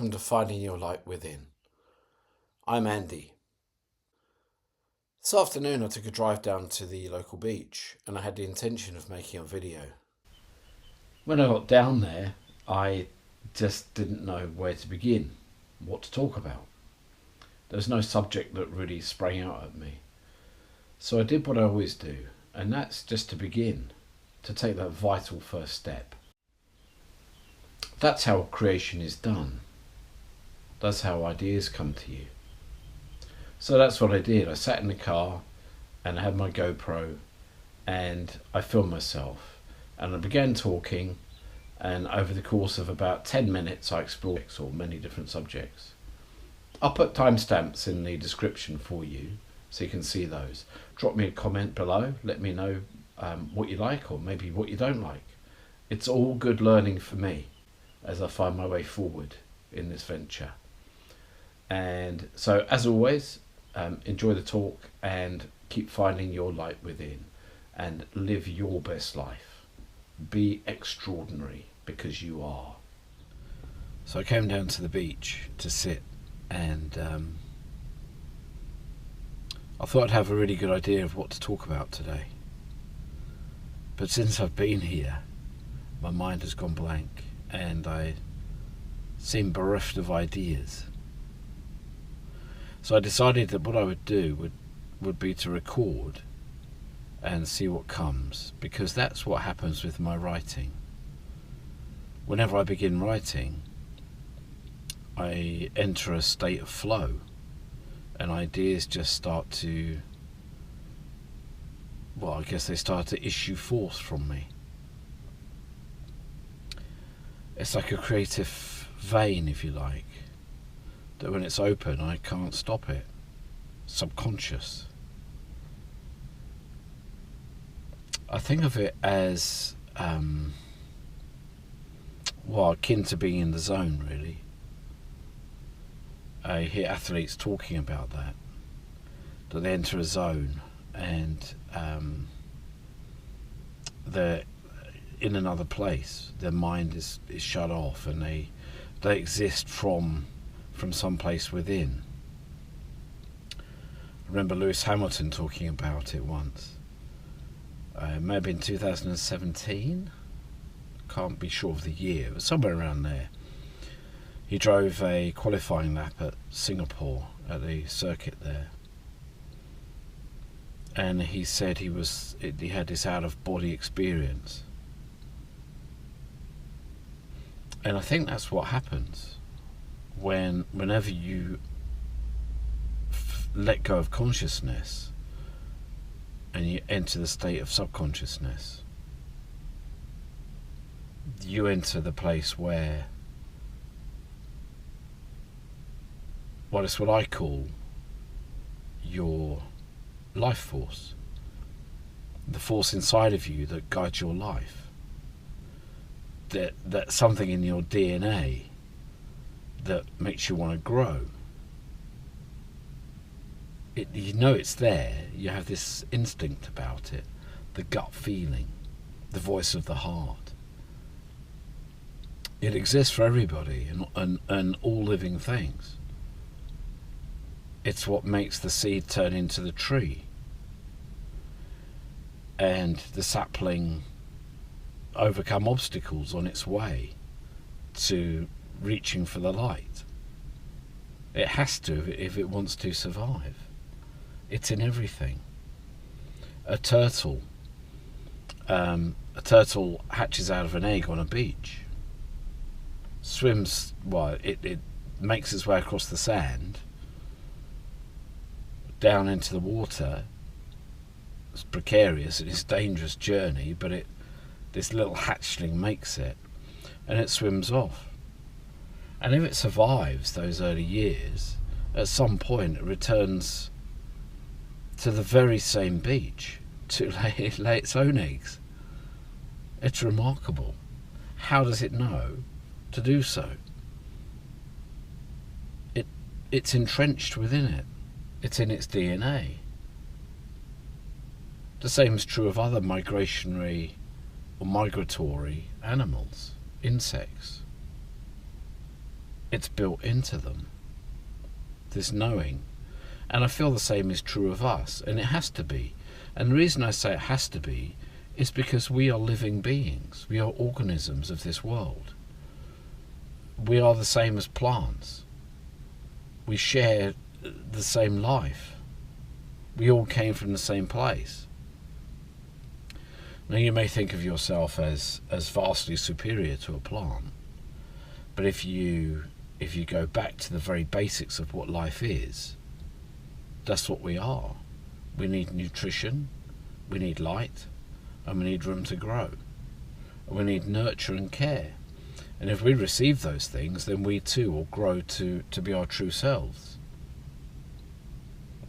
welcome to Finding Your Light Within. I'm Andy. This afternoon I took a drive down to the local beach and I had the intention of making a video. When I got down there, I just didn't know where to begin, what to talk about. There was no subject that really sprang out at me. So I did what I always do, and that's just to begin, to take that vital first step. That's how creation is done. That's how ideas come to you. So that's what I did. I sat in the car and I had my GoPro and I filmed myself and I began talking, and over the course of about 10 minutes I explored many different subjects. I'll put timestamps in the description for you so you can see those. Drop me a comment below, let me know what you like or maybe what you don't like. It's all good learning for me as I find my way forward in this venture. And so, as always, enjoy the talk and keep finding your light within and live your best life. Be extraordinary because you are. So I came down to the beach to sit and I thought I'd have a really good idea of what to talk about today. But since I've been here, my mind has gone blank and I seem bereft of ideas. So I decided that what I would do would be to record and see what comes, because that's what happens with my writing. Whenever I begin writing, I enter a state of flow and ideas just start to, they start to issue forth from me. It's like a creative vein, if you like, that when it's open I can't stop it. Subconscious. I think of it as akin to being in the zone, really. I hear athletes talking about that they enter a zone and they're in another place. Their mind is shut off and they exist from some place within. I remember Lewis Hamilton talking about it once. It may have been 2017. Can't be sure of the year, but somewhere around there. He drove a qualifying lap at Singapore at the circuit there. And he said he had this out-of-body experience. And I think that's what happens whenever you let go of consciousness and you enter the state of subconsciousness. You enter the place where, it's what I call your life force, the force inside of you that guides your life. That's something in your DNA that makes you want to grow. You know it's there. You have this instinct about it, the gut feeling, the voice of the heart. It exists for everybody and all living things. It's what makes the seed turn into the tree and the sapling overcome obstacles on its way to reaching for the light. It has to if it wants to survive. It's in everything. A turtle hatches out of an egg on a beach, swims, it makes its way across the sand down into the water. It's precarious, it's a dangerous journey, but this little hatchling makes it and it swims off. And if it survives those early years, at some point it returns to the very same beach to lay its own eggs. It's remarkable. How does it know to do so? It's entrenched within it. It's in its DNA. The same is true of other migratory animals, insects. It's built into them, this knowing. And I feel the same is true of us, and it has to be. And the reason I say it has to be is because we are living beings. We are organisms of this world. We are the same as plants. We share the same life. We all came from the same place. Now you may think of yourself as vastly superior to a plant, but if you go back to the very basics of what life is, that's what we are. We need nutrition, we need light, and we need room to grow. And we need nurture and care. And if we receive those things, then we too will grow to be our true selves.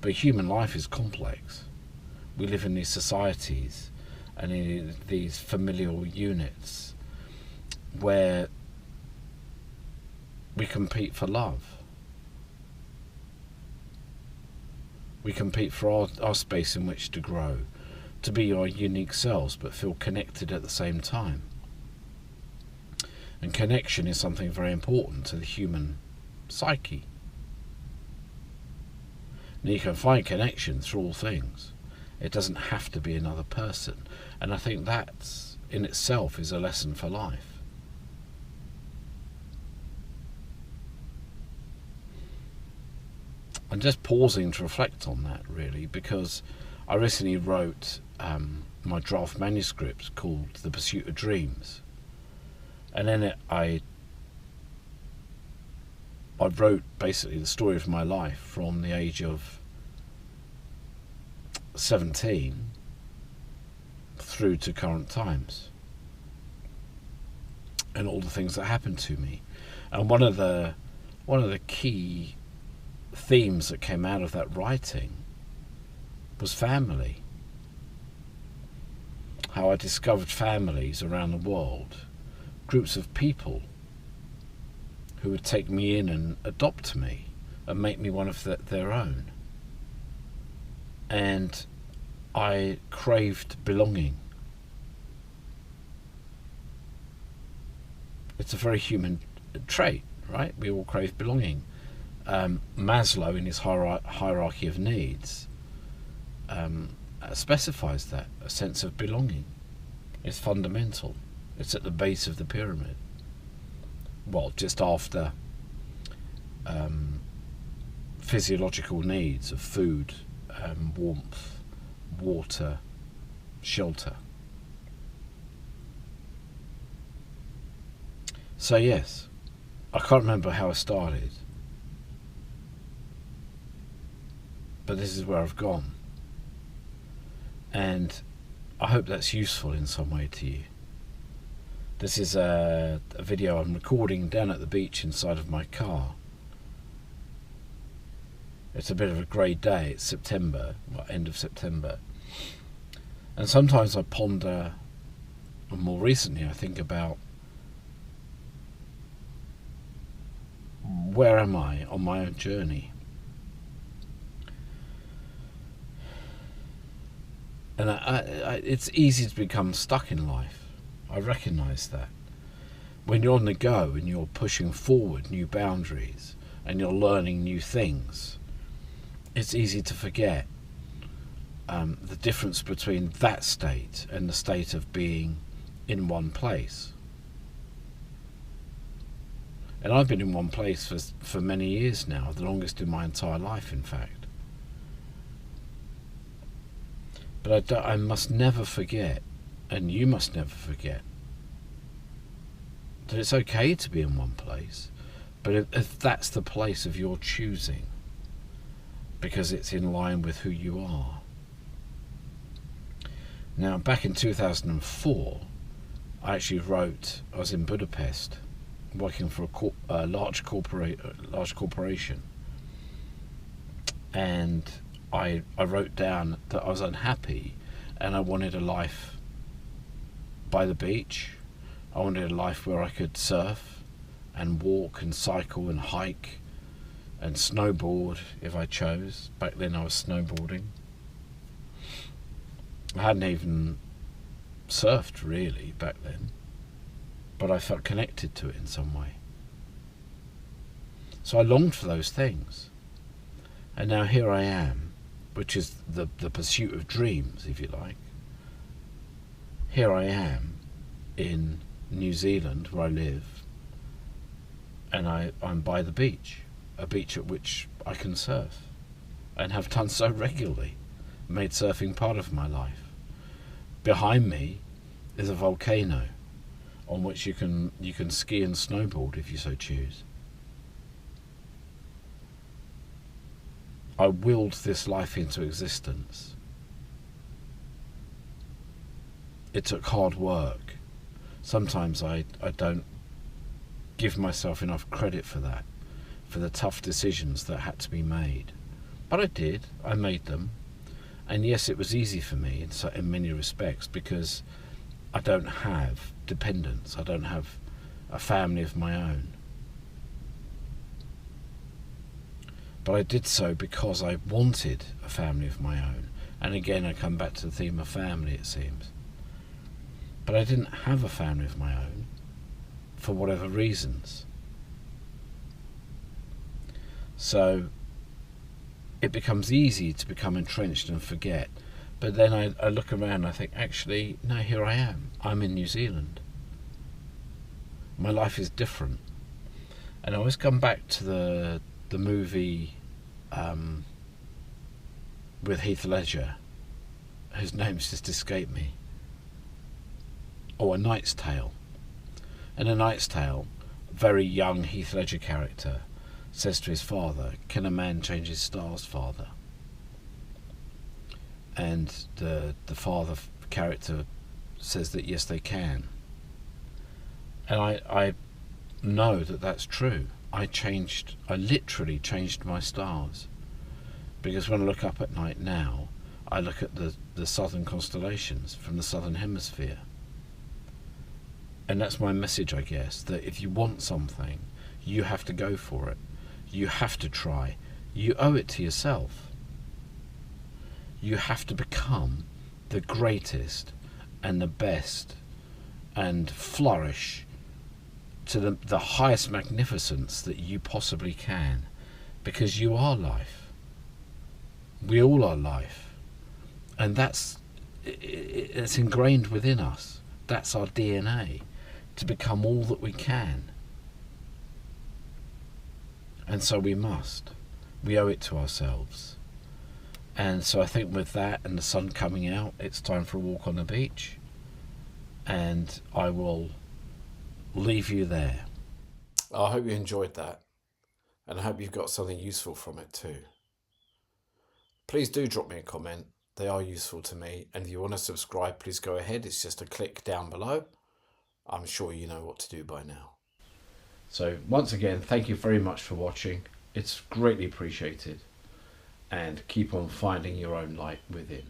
But human life is complex. We live in these societies and in these familial units where we compete for love. We compete for our space in which to grow, to be our unique selves, but feel connected at the same time. And connection is something very important to the human psyche. Now you can find connection through all things. It doesn't have to be another person. And I think that in itself is a lesson for life. I'm just pausing to reflect on that, really, because I recently wrote my draft manuscript called The Pursuit of Dreams. And in it I wrote basically the story of my life from the age of 17 through to current times, and all the things that happened to me. And one of the key themes that came out of that writing was family. How I discovered families around the world, groups of people who would take me in and adopt me and make me one of their own. And I craved belonging. It's a very human trait, right? We all crave belonging. Maslow, in his hierarchy of needs, specifies that a sense of belonging is fundamental. It's at the base of the pyramid. Well, just after physiological needs of food, warmth, water, shelter. So yes, I can't remember how I started, but this is where I've gone. And I hope that's useful in some way to you. This is a video I'm recording down at the beach inside of my car. It's a bit of a grey day. It's September, end of September. And sometimes I ponder, and more recently I think about, where am I on my own journey? And it's easy to become stuck in life. I recognise that. When you're on the go and you're pushing forward new boundaries and you're learning new things, it's easy to forget the difference between that state and the state of being in one place. And I've been in one place for many years now, the longest in my entire life, in fact. But I must never forget, and you must never forget, that it's okay to be in one place, but if that's the place of your choosing, because it's in line with who you are. Now, back in 2004, I was in Budapest, working for a large corporation, and I wrote down that I was unhappy and I wanted a life by the beach. I wanted a life where I could surf and walk and cycle and hike and snowboard if I chose. Back then I was snowboarding. I hadn't even surfed really back then, but I felt connected to it in some way. So I longed for those things. And now here I am, which is the pursuit of dreams, if you like. Here I am in New Zealand, where I live, and I'm by the beach, a beach at which I can surf, and have done so regularly, made surfing part of my life. Behind me is a volcano on which you can ski and snowboard if you so choose. I willed this life into existence. It took hard work. Sometimes I don't give myself enough credit for that, for the tough decisions that had to be made. But I did. I made them. And yes, it was easy for me in many respects, because I don't have dependents. I don't have a family of my own. But I did so because I wanted a family of my own. And again, I come back to the theme of family, it seems. But I didn't have a family of my own, for whatever reasons. So it becomes easy to become entrenched and forget. But then I look around and I think, actually, no, here I am. I'm in New Zealand. My life is different. And I always come back to the movie with Heath Ledger, whose name's just escaped me. Or A Knight's Tale. In A Knight's Tale, a very young Heath Ledger character says to his father, "Can a man change his stars, father?" And the father character says that yes, they can. And I know that that's true. I literally changed my stars. Because when I look up at night now, I look at the southern constellations from the southern hemisphere. And that's my message, I guess, that if you want something, you have to go for it. You have to try. You owe it to yourself. You have to become the greatest and the best and flourish to the highest magnificence that you possibly can, because you are life. We all are life. And it's ingrained within us. That's our DNA, to become all that we can. And so we must. We owe it to ourselves. And so I think with that and the sun coming out, it's time for a walk on the beach. And I will leave you there. I hope you enjoyed that. And I hope you've got something useful from it too. Please do drop me a comment. They are useful to me. And if you want to subscribe, please go ahead. It's just a click down below. I'm sure you know what to do by now. So once again, thank you very much for watching. It's greatly appreciated. And keep on finding your own light within.